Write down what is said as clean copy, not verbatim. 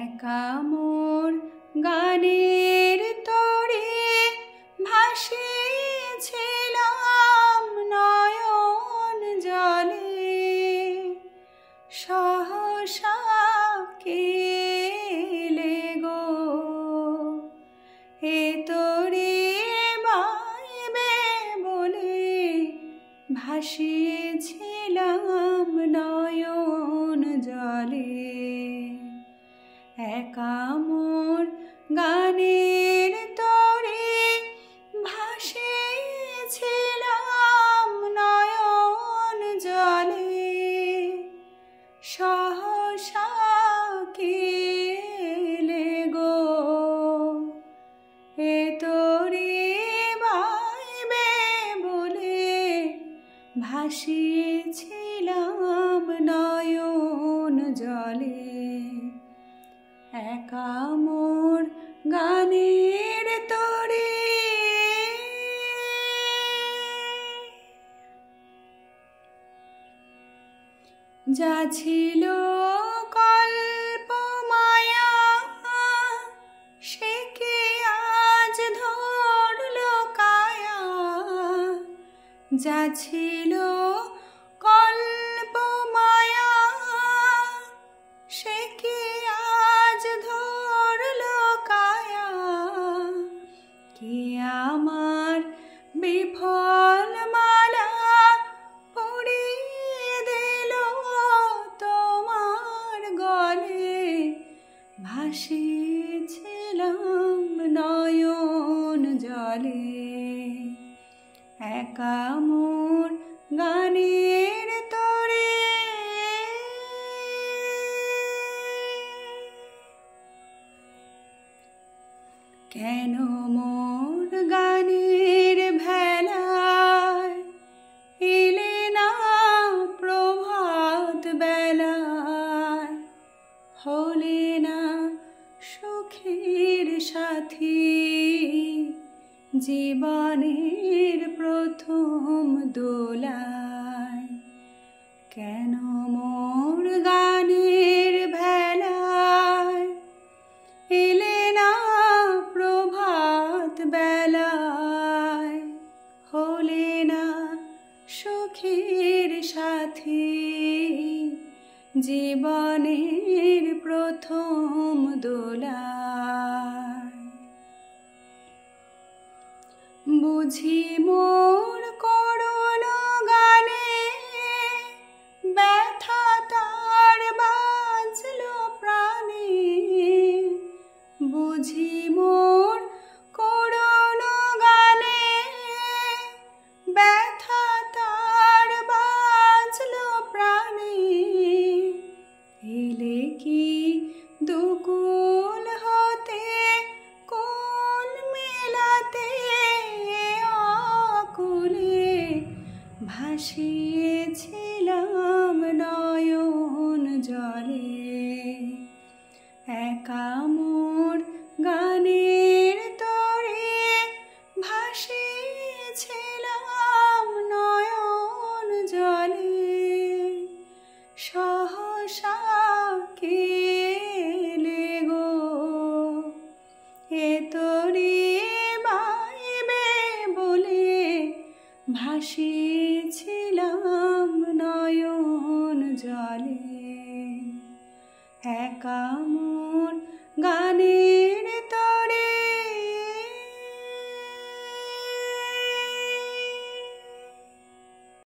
একা মোর গানের তরে ভাসিয়েছিলাম নয়ন জলে, সহসা কে এলে গো এ তরে বাইবে বলে, ভাসিয়েছিলাম নয়ন জলে। একা মোর গানের তরে ভাসিয়েছিলাম নয়ন জলে, সহসা কে এলে গো এ তরে বাইবে বলে, ভাসিয়েছিলাম নয়ন জলে। একা মোর গানের তরে। যা ছিল কল্প মায়া সে কি আজ ধরল কায়া, যা ছিল কল্প মায়া সে কি আজ ধরল কায়া, কি আমার বিফল মালা পরিয়ে দিল তোমার গলে, ভাসিয়েছিলাম নয়ন জলে। একা মোর গানের তরে। কেন মোর গানের ভেলায় এলে না প্রভাত বেলায়, হলে না সুখের সাথী জীবনের প্রথম দোলায়। কেন মোর গানের ভেলায় এলে না প্রভাত বেলায়, হলে না সুখের সাথী জীবনের প্রথম দোলায়। বুঝি মোর করুণ গানে ব্যথা তার বাজল প্রাণে, বুঝি মোর করুণ গানে ব্যথা তার বাজল প্রাণে, এলে কি দুকুল হতে কুল মেলাতে আকুলে, ভাসিয়েছিলাম নয়ন জলে। একা মোর গানের তরে ভাসিয়েছিলাম নয়ন জলে, সহসা কে এলে গো এ তরে বাইবে বলে, ভাসিয়েছিলাম নয়ন জলে। একা মোর গানের